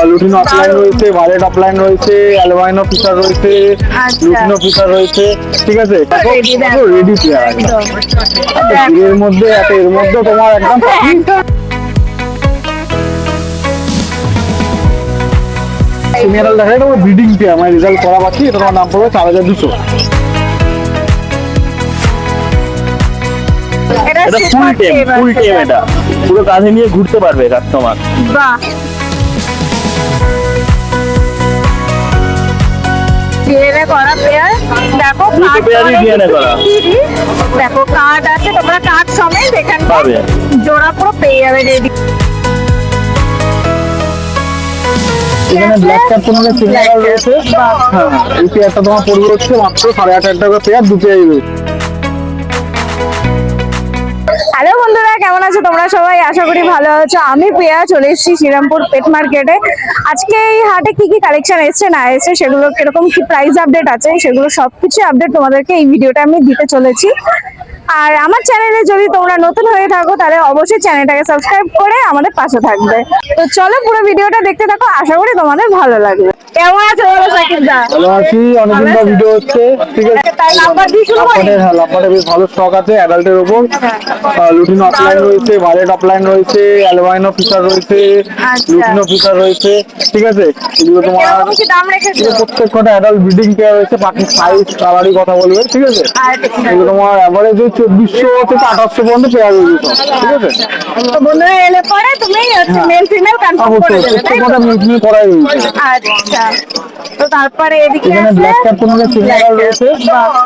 Lutino opaline রয়েছে, ভালেট offline রয়েছে, albino feature রয়েছে, লুটিনো ফিচার রয়েছে। ঠিক আছে, দেখো রেডি পেয়ার একদম এর মধ্যে এর মধ্যে তোমার একদম সিমিলার দেখা যায় ব্রিডিং পেয়ার, মানে রেজাল্ট করা পাচ্ছি। এটা তোমার দাম পড়বে 4200। এটা ফুল টেম, এটা পুরো কাঁধে নিয়ে ঘুরতে পারবে কাস্টমার। বাহ, ডিএনএ করা পেয়ার। দেখো দেখো কার্ড আছে, তোমরা কার্ড সমেত এখানে জোড়া পুরো পেয়ে যাবে রেডি। এখানে ব্ল্যাক ক্যাপ তোমাদের সিমিলার রয়েছে। হ্যাঁ, এই পেয়ারটা তোমার পড়বে হচ্ছে মাত্র 8500 টাকা পেয়ার, দু পেয়ারই রয়েছে। হ্যালো বন্ধুরা, কেমন আছো তোমরা সবাই? আশা করি ভালো আছো। আমি প্রিয়া, চলে এসেছি শ্রীরামপুর পেট মার্কেটে। আজকে এই হাটে কি কি কালেকশন এসছে না এসছে, সেগুলো কিরকম কি প্রাইস আপডেট আছে, সেগুলো সবকিছু আপডেট তোমাদেরকে এই ভিডিওটা আমি দিতে চলেছি। আর আমার চ্যানেলে যদি তোমরা নতুন হয়ে থাকো তাহলে অবশ্যই চ্যানেলটাকে সাবস্ক্রাইব করে আমাদের পাশে থাকবে। তো চলো পুরো ভিডিওটা দেখতে থাকো, আশা করি তোমাদের ভালো লাগবে। কেমন আছো বলো সাকিব দা? ভালো আছি, অনেকদিন পর ভিডিও হচ্ছে। ঠিক আছে, তাই নাম্বার দিয়ে শুরু করি। হ্যাঁ, লাম্বারে বেশ ভালো স্টক আছে অ্যাডাল্টের উপর। লুটিনো অফলাইন রয়েছে, ভালেট অফলাইন রয়েছে, অ্যালবাইনো ফিচার রয়েছে, লুটিনো ফিচার রয়েছে। ঠিক আছে, এগুলো তোমার প্রত্যেক কটা অ্যাডাল্ট ব্রিডিং পেয়ার রয়েছে। বাকি সাইজ কালারই কথা বলবে। ঠিক আছে, এগুলো তোমার অ্যাভারেজ 2400 থেকে 2800 পর্যন্ত পেয়ার রয়েছে। ঠিক আছে, তো বন্ধুরা এলে পরে তুমি মেল ফিমেল কনফার্ম করে দেবে, তাই তো? মেল ফিমেল করাই রয়েছে। আচ্ছা, তো তারপরে এদিকে এখানে আছে ব্ল্যাক ক্যাপ তোমাদের সিমিলার রয়েছে।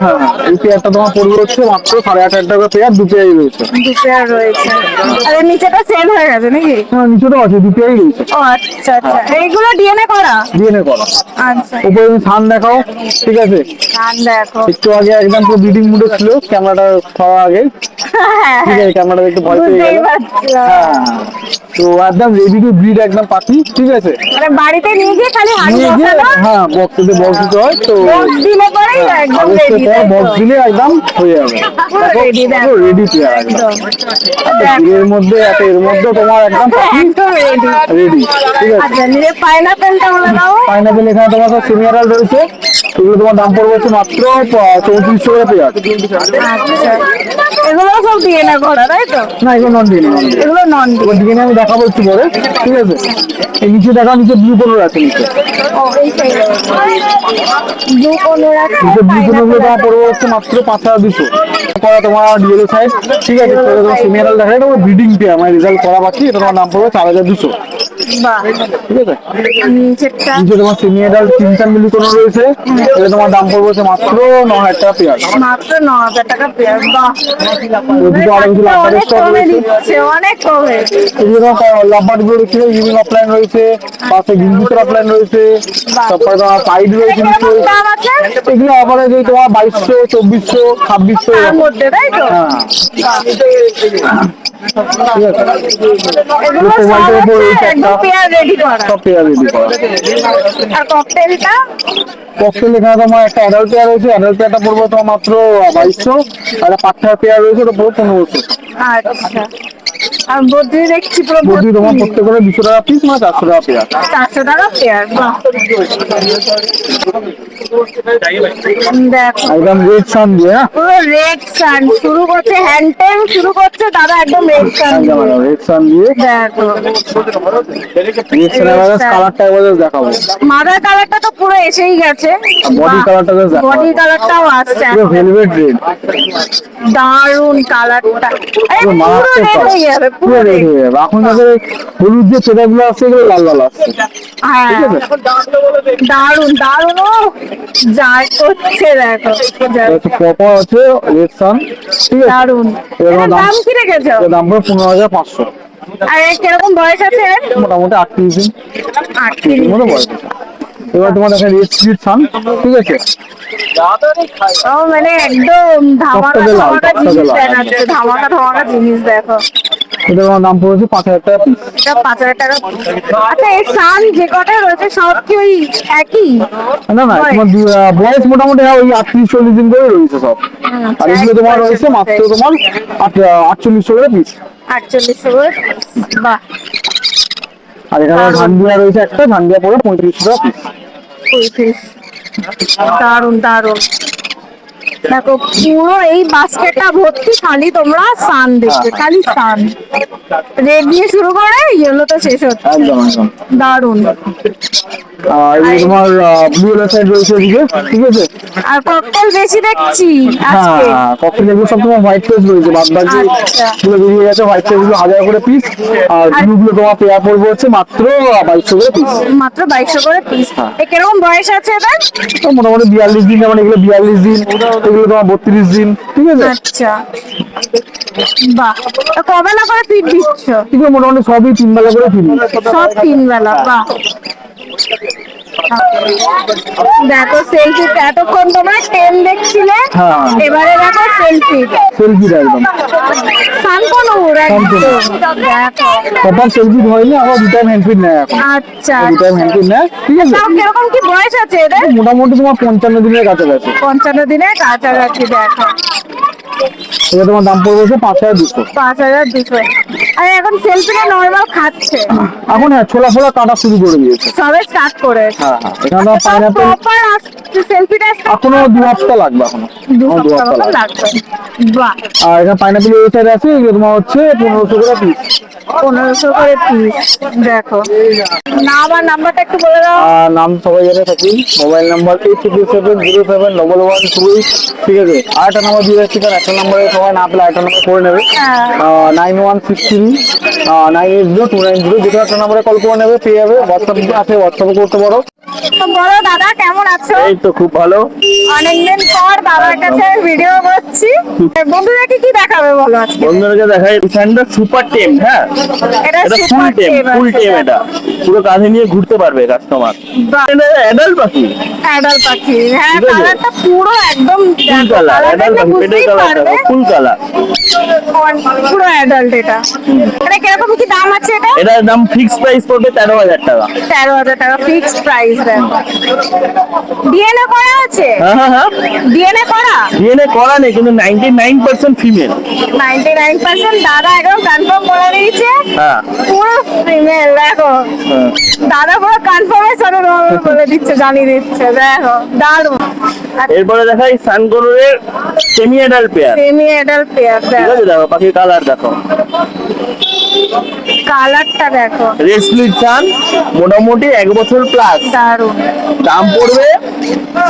হ্যাঁ, এই পেয়ারটা তোমার পড়বে হচ্ছে মাত্র 8500 টাকা পেয়ার, দু পেয়ারই রয়েছে। দু পেয়ার রয়েছে। আর এর নিচেটা সেল হয়ে গেছে নাকি? হ্যাঁ, নিচেটাও আছে, দু পেয়ারই রয়েছে। ও আচ্ছা আচ্ছা, এইগুলো ডিএনএ করা? ডিএনএ করা। আচ্ছা, উপরে তুমি থান দেখাও। ঠিক আছে, ধান দেখো। একটু আগে একদম পুরো ব্রিডিং মুডে ছিল ক্যামেরাটা খাওয়া আগে। ঠিক আছে, ক্যামেরাটা একটু ভয় পেয়ে বুঝতেই গেল। পারছি। হ্যাঁ, তো একদম রেডি টু ব্রিড একদম পাখি। ঠিক আছে, মানে বাড়িতে নিয়ে গিয়ে খালি হাত নিয়ে গিয়ে বসানো, হ্যাঁ বক্সে বক্স দিতে হয়। তো বক্স দিলে পরেই একদম রেডি, তাই তো? বক্স দিলে একদম হয়ে যাবে। পুরো রেডি, দেখো রেডি পেয়ার একদম। এর মধ্যে এর মধ্যে তোমার একদম একদম রেডি। রেডি। ঠিক আছে, আচ্ছা, নিয়ে পাইনাপেলটা বলে দাও। পাইনাপেল এখানে তোমার সব সিমিলার রয়েছে। এগুলো তোমার দাম পড়বে হচ্ছে মাত্র 3400 টাকা পেয়ার। আচ্ছা, এগুলো সব ডিএনএ করা, তাই তো? না, এগুলো নন ডিএনএ। এগুলো নন এবার ডিএনএ আমি দেখাবো একটু পরে। ঠিক আছে, এই নিচে দেখা, নিচে ব্লু কালার আছে নিচে। ও এই সাইডে ব্লু কালার আছে, নিচে ব্লু কালার পাইনাপেল তোমার আছে। পড়বে হচ্ছে মাত্র 5200 করা তোমার ডিএল সাইজ। ঠিক আছে, তোমার সিমিলার দেখা যায় ব্রিডিং পেয়ার, মানে রেজাল্ট করা পাচ্ছি। এটা তোমার দাম পড়বে 4200। বাহ, ঠিক আছে, নিচেরটা নিচে তোমার সিমিলার 3-4 মিলি কোনো রয়েছে। এটা তোমার দাম পড়বে হচ্ছে মাত্র 9000 টাকা পেয়ার। মাত্র 9000 টাকা পেয়ার। বাহ, ওদিকে আরো কিছু লাম্বারের অনেক স্টক কমে রয়েছে। দিচ্ছে, অনেক কমে। এদিকে তোমার লাম্বার গুলো রয়েছে, ইউনিক অফলাইন রয়েছে, পাশে গিলবিটার অফলাইন রয়েছে, তারপরে তোমার পাইড রয়েছে নিচে। কিরকম দাম আছে? এগুলো আবার যে তোমার 2200, 2400, 2600 তার মধ্যে, তাই তো? হ্যাঁ, ঠিক আছে, এগুলো সব হচ্ছে একদম পেয়ার রেডি করা। সব পেয়ার রেডি করা। আর ককটেলটা? ককটেল এখানে তোমার একটা অ্যাডাল্ট পেয়ার রয়েছে। অ্যাডাল্ট পেয়ারটা পড়বে তোমার মাত্র 2200। আর একটা পাঁচটা পেয়ার রয়েছে, ওটা পুরো 1500। আচ্ছা, আর বদ্রি দেখছি পুরো বদ্রি তোমার ভর্তি। প্রত্যেক করে 200 টাকা পিস, মানে 400 টাকা পেয়ার। 400 টাকা পেয়ার। বাহ, দেখো একদম রেড সান দিয়ে। হ্যাঁ, পুরো রেড সান শুরু করছে, হ্যান্ডটেল শুরু করছে দাদা, একদম রেড সান একদম দিয়ে। রেড সান দিয়ে। দেখো রেড সানের কালারটা একবার দেখাবো। মাদার কালারটা তো পুরো এসেই গেছে, বডি কালারটা দেখাবো। বডি কালারটাও আসছে, পুরো ভেলভেট রেড, দারুন কালারটা। আরে পুরো পুরো মারাত্মক রেড হয়ে যাবে, পুরো পুরো রেড রেড। হয়ে যাবে। এখন যাদের হলুদ যে ছেলেগুলো আসছে, এগুলো লাল লাল আসছে। হ্যাঁ, ঠিক আছে, দারুন দারুন। ও যা করছে দেখো, পপা আছে রেড সান। ঠিক আছে, দারুন। এর এটার দাম কি রেখেছো? দাম পড়ে 15500। আর এর কিরকম বয়স আছে? মোটামুটি 38 দিন 38 মতো বয়স আছে। এবার তোমার দেখেন রেড স্পিড সান। ঠিক আছে, ও মানে একদম ধামাকা টকটকে লাল, ধামাকা টকটকে জিনিস লাল। দেখাচ্ছে, ধামাকা ধামাকা জিনিস দেখো। এটা তোমার দাম পড়েছে 5000 টাকা পিস। এটা 5000 টাকা। আচ্ছা, এই সান যে কটা রয়েছে সব কি ওই একই? না না, তোমার বয়স মোটামুটি ওই 38-40 দিন করে রয়েছে সব। আর এগুলো তোমার রয়েছে মাত্র তোমার 4800 করে পিস। 4800 করে। বাহ, আর এখানে ঝান্ডিয়া রয়েছে একটা, ঝান্ডিয়া পড়ে 35 টাকা পিস। দারুন দারুন। দেখো পুরো এই বাস্কেটটা ভর্তি খালি তোমরা সান দেখবে, খালি সান। রেড দিয়ে শুরু করে ইয়েলোতে শেষ হচ্ছে। একদম একদম। দারুন। আর এই তোমার ব্লু সাইড রয়েছে এদিকে, ঠিক আছে। আর ককটেল বেশি দেখছি হ্যাঁ আজকে। ককটেল এগুলো সব তোমার হোয়াইট পেজ রয়েছে, বাদ বাকি আচ্ছা। গুলো বেরিয়ে গেছে। হোয়াইট পেজ গুলো 1000 করে পিস, আর ব্লু গুলো তোমার পেয়ার পড়বে হচ্ছে মাত্র 2200 করে পিস। মাত্র 2200 করে পিস। এ কিরকম বয়স আছে এবার? তো মোটামুটি 42 দিন, যেমন এগুলো 42 দিন, এগুলো তোমার 32 দিন, ঠিক আছে। আচ্ছা বাহ। তো কবে না করে ফিট দিচ্ছ? এগুলো মোটামুটি সবই 3 বেলা করে ফিরি। সব 3 বেলা, বাহ। দেখো সেলফি, এতক্ষণ তোমরা টেন দেখছিলে, হ্যাঁ। এবারে দেখো সেলফি। সেলফিটা একদম সানকনুর একদম। দেখো প্রপার সেলফি হয়নি, আবার 2 টাইম হ্যান্ড ফিট নেয় এখন। আচ্ছা 2 টাইম হ্যান্ড ফিট নেয়, ঠিক আছে। তাও কিরকম কি বয়স আছে এদের? মোটামুটি তোমার 55 দিনের কাছাকাছি। 55 দিনের কাছাকাছি। দেখো এটা তোমার দাম পড়বে হচ্ছে 5200। 5200। আর এখন সেলফিটা নর্মাল খাচ্ছে, এখন হ্যাঁ ছোলা ফোলা কাটা শুরু করে দিয়েছে। সবে স্টার্ট করেছে। হ্যাঁ হ্যাঁ, এখানে তোমার পাইনাপেল প্রপার সেলফিটা এখনো 2 হপ্তাহ লাগবে, এখনো 2 2 সপ্তাহ হপ্তাহ মতো লাগবে। লাগবে। বাহ। আর এখানে পাইনাপেল এই সাইড আছে, এগুলো তোমার হচ্ছে 1500 করে পিস। 1500 করে পিস। দেখো নাম আর নাম্বারটা একটু বলে দাও। আর নাম সবাই জানে থাকি, মোবাইল নাম্বার 8277071128, ঠিক আছে। আর একটা নাম্বার দিয়ে রাখছি, কারণ একটা নাম্বারে সবাই না পেলে একটা নাম্বার করে নেবে। হ্যাঁ। 9163 980 290, যেটা একটা নাম্বারে কল করে নেবে, পেয়ে যাবে। হোয়াটসঅ্যাপ আছে, হোয়াটসঅ্যাপে করতে পারো। তো বলো দাদা কেমন আছো? এই তো খুব ভালো। অনেকদিন পর দাদার কাছে ভিডিও করছি। বন্ধুদেরকে কি দেখাবে বলো আজকে? বন্ধুদেরকে দেখাই স্যান্ডার সুপার টেম। হ্যাঁ, এটা এটা ফুল সুপার টেম, টেম ফুল টেম। এটা পুরো কাঁধে নিয়ে ঘুরতে পারবে কাস্টমার। এটা অ্যাডাল্ট পাখি, অ্যাডাল পাখি। হ্যাঁ ঠিক আছে। কালারটা পুরো একদম ফুল কালার, অ্যাডাল্ট পাখি। পেটের কালার দেখো, ফুল কালার। পুরো অ্যাডাল্ট এটা। এটা কিরকম কি দাম আছে এটা? এটার দাম ফিক্স প্রাইস পড়বে 13,000 টাকা। 13,000 টাকা ফিক্সড প্রাইস। দেখো ডিএনএ করা আছে? হ্যাঁ হ্যাঁ হ্যাঁ, ডিএনএ করা? ডিএনএ করা নেই, কিন্তু 99% ফিমেল। 99% দাদা একদম কনফার্ম বলে দিয়েছে। হ্যাঁ পুরো ফিমেল। দেখো হ্যাঁ। দাদা পুরো কনফার্মেশন বলে দিচ্ছে, জানিয়ে দিচ্ছে। দেখো দারুণ। এরপরে দেখাই সানকোনোরের semi adult pair. Semi adult pair. ঠিক দেখো আছে, দেখো পাখির কালার দেখো। কালারটা দেখো রেড স্প্লিট সান, মোটামুটি 1 বছর প্লাস। দারুণ। দাম পড়বে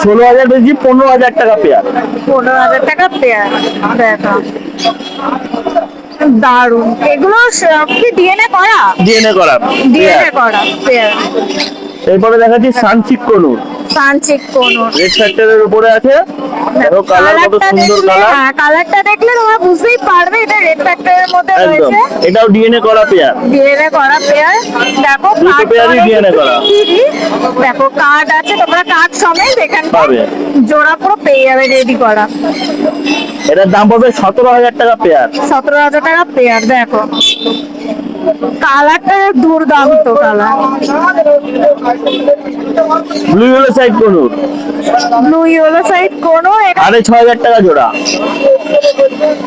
16,000 বেশি 15,000 টাকা পেয়ার। 15,000 টাকা পেয়ার। দেখো দারুণ। এগুলো কি ডিএনএ করা? ডিএনএ করা ডিএনএ পেয়ার। করা পেয়ার। এরপরে দেখাচ্ছি সানচিক কনুর, সানচিক কোন রেড ফ্যাক্টরের উপরে আছে। দেখো কালার কত সুন্দর কালার। হ্যাঁ কালারটা দেখলে তোমরা বুঝতেই পারবে এটা রেড ফ্যাক্টরের মধ্যে একদম, রয়েছে। এটাও ডিএনএ করা পেয়ার। ডিএনএ করা পেয়ার। দেখো দুটো কার্ড পেয়ারই DNA করা। দেখো কার্ড আছে, তোমরা কার্ড সমেত এখানে পাবে। জোড়া পুরো পেয়ে যাবে রেডি করা। এটার দাম পড়বে 17,000 টাকা পেয়ার। 17,000 টাকা পেয়ার। দেখো কালারটা দুর্দান্ত colour. Blue yellow side conure, blue yellow side কোন? 6,500 টাকা জোড়া।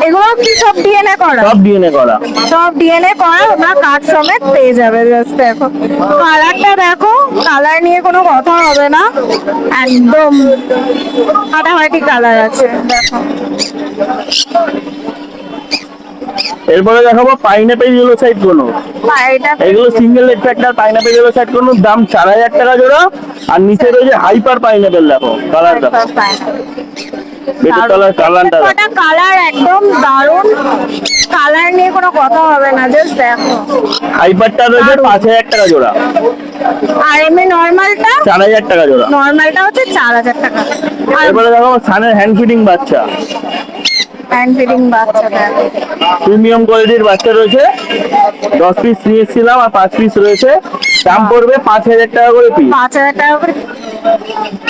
এগুলো কি সব ডিএনএ করা? সব ডিএনএ করা। সব ডিএনএ করা, তোমরা কার্ড সমেত পেয়ে যাবে। জাস্ট দেখো কালারটা দেখো, কালার নিয়ে কোনো কথা হবে না, একদম ফাটাফাটি কালার আছে। দেখো এরপরে দেখাবো পাইনাপেল ইয়েলো সাইড কনুর। এটা এগুলো single leg factor pineapple yellow side conure, দাম 4,000 টাকা জোড়া। আর নিচে রয়েছে হাইপার পাইনাপেল, দেখো কালার দেখো। পেটের কালার, কালারটা দেখো। কটা কালার একদম দারুণ, কালার নিয়ে কোনো কথা হবে না। জাস্ট দেখো হাইপারটা রয়েছে 5,000 টাকা জোড়া। আর এমনি নর্মালটা? 4,000 টাকা জোড়া। নর্মালটা হচ্ছে 4,000 টাকা। আর এরপরে দেখো সানের হ্যান্ড ফিডিং বাচ্চা, হ্যান্ড ফিডিং বাচ্চা। দেখো প্রিমিয়াম কোয়ালিটির বাচ্চা রয়েছে। 10 পিস নিয়েছিলাম আর 5 পিস রয়েছে। দাম পড়বে 5,000 টাকা করে পিস। 5,000 টাকা করে।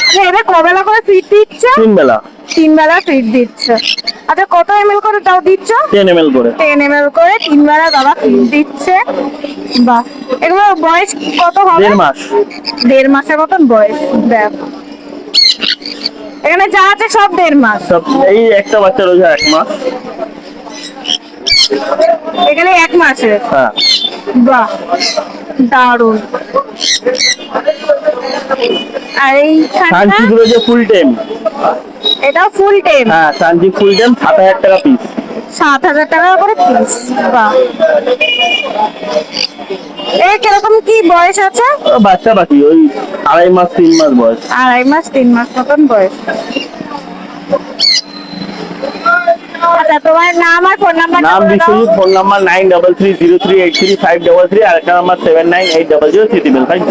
আচ্ছা এটা কবেলা করে ফিট দিচ্ছ? 3 বেলা 3 বেলা ফিট দিচ্ছ। আচ্ছা কত এমএল করে তাও দিচ্ছ? 10 ml করে। 10 ml করে 3 বেলা দাদা ফিট দিচ্ছে। বাহ। এগুলো বয়স কত হবে? 1.5 মাস। 1.5 মাসের মতন বয়স। দেখো এখানে যা আছে সব 1.5 মাস। সব এই একটা বাচ্চা রয়েছে 1 মাস। এখানে 1 মাসের। হ্যাঁ বাহ, দারুন। আর এইখানটা সানচিক রয়েছে ফুল টাইম। এটা ফুল টাইম। হ্যাঁ সানচিক ফুল টাইম 7000 টাকা পিস। 7000 টাকা করে পিস। বাহ, এর কিরকম কি বয়স আছে? বাচ্চা পাখি, ওই 2.5 মাস 3 মাস বয়স। 2.5 মাস 3 মাস মতন বয়স। আচ্ছা, তোমার নাম আর ফোন নাম্বার? নাম বিশ্বজিৎ, ফোন নাম্বার 9333833533 আর একটা নাম্বার 79800355।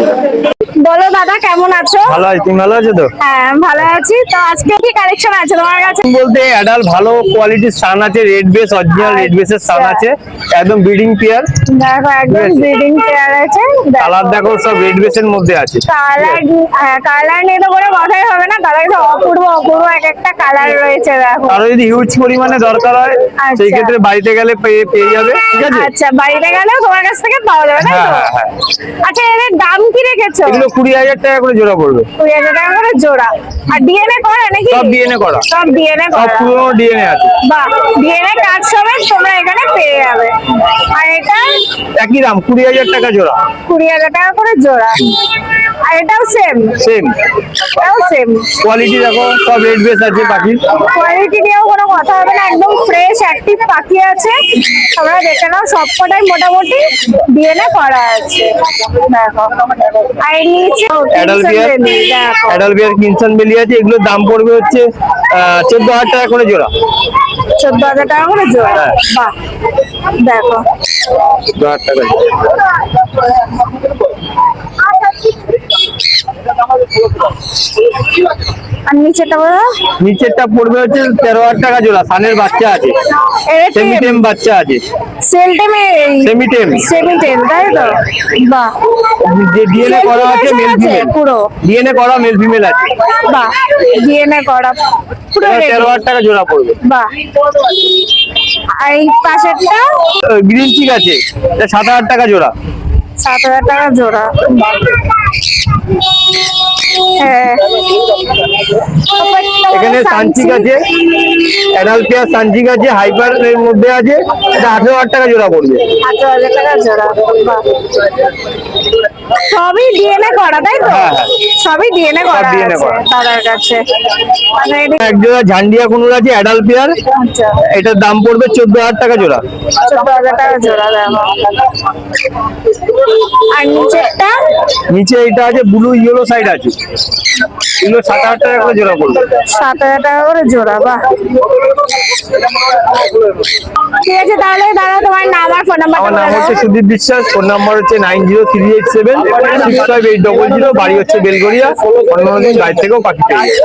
বলো দাদা, কেমন আছো? ভালো আছি, তুমি ভালো আছো তো? হ্যাঁ, ভালো আছি। তো আজকে কি কালেকশন আছে তোমার কাছে? বলতে অ্যাডাল্ট ভালো কোয়ালিটির সান আছে, রেড বেস, অরিজিনাল রেড বেসের সান আছে, একদম ব্রিডিং পেয়ার। দেখো, একদম ব্রিডিং পেয়ার আছে। কালার দেখো সব রেড বেসের মধ্যে আছে। কালার, হ্যাঁ, কালার নিয়ে তো কোনো কথাই হবে না। কালার অপূর্ব অপূর্ব এক একটা কালার রয়েছে। দেখো, আরো যদি হিউজ পরিমাণে দরকার হয় আচ্ছা। সেই ক্ষেত্রে বাড়িতে গেলে পেয়ে যাবে, ঠিক আছে? আচ্ছা, বাড়িতে গেলেও তোমার কাছ থেকে পাওয়া যাবে, তাই হ্যাঁ তো? হ্যাঁ হ্যাঁ। আচ্ছা, এদের দাম কি রেখেছো? এগুলো 20,000 টাকা করে জোড়া পড়বে। 20,000 টাকা করে জোড়া। আর ডিএনএ করা নাকি? সব DNA করা। সব ডিএনএ সব করা। পুরো ডিএনএ আছে। বাহ, ডিএনএ কার্ড সমেত তোমরা এখানে পেয়ে যাবে। আর এটা একই দাম 20,000 টাকা জোড়া। 20,000 টাকা করে জোড়া। আর এটাও সেম? সেম এটাও সেম। কোয়ালিটি দেখো, সব রেড বেস আছে পাখির। কোয়ালিটি নিয়েও কোনো কথা হবে না, একদম ফ্রেশ অ্যাক্টিভ পাখি আছে। তোমরা দেখে নাও, সবকটাই মোটামুটি ডিএনএ করা আছে। দেখো, আর এর নিচে অ্যাডাল্ট বিয়ার, দেখো, অ্যাডাল্ট বিয়ার কিনসান বেলি আছে। এগুলোর দাম পড়বে হচ্ছে 14,000 টাকা করে জোড়া। 14,000 টাকা করে জোড়া। হ্যাঁ। বাহ, দেখো, 14,000 টাকা জোড়া। আর নিচেটা বলো? নিচেরটা পড়বে হচ্ছে 13,000 টাকা জোড়া। সানের বাচ্চা আছে, সেমি টেম বাচ্চা আছে। সেলটেমে সেমি টেম, সেমি টেম, তাই তো? বাহ, যে ডিএনএ করা আছে মেল ফিমেল। পুরো। ডিএনএ করা মেল ফিমেল আছে। বাহ, ডিএনএ করা পুরো ready। 13,000 টাকা জোড়া পড়বে। বাহ, আর এই পাশেরটা গ্রিন চিক আছে, এটা 7,000 টাকা জোড়া। 7,000 টাকা জোড়া। হ্যাঁ, এখানে সানচিক আছে, অ্যাডাল্ট পেয়ার সানচিক আছে, হাইপার এর মধ্যে আছে, এটা 18,000 টাকা জোড়া পড়বে। 18,000 টাকা জোড়া। বাহ, সবই ডিএনএ করা, তাই তো? হ্যাঁ, হ্যাঁ। সবই ডিএনএ করা DNA আছে করা। দাদার কাছে। মানে এক জোড়া ঝান্ডিয়া কুনুর আছে, অ্যাডাল্ট পেয়ার। আচ্ছা, এটার দাম পড়বে 14,000 টাকা জোড়া। 14,000 টাকা জোড়া। দেখো, আর নিচেরটা নিচে এটা আছে, ব্লু ইয়েলো সাইড আছে, এগুলো 7,000 টাকা করে জোড়া পড়বে। 7,000 টাকা করে জোড়া। বাহ, ঠিক আছে, তাহলে দাদা তোমার নাম আর ফোন নাম্বার? আমার নাম হচ্ছে সুদীপ বিশ্বাস, ফোন নাম্বার হচ্ছে 9038765800। বাড়ি হচ্ছে বেলগড়িয়া। অন্য দিন গাড়ি থেকেও পাখি পেয়ে যাবে।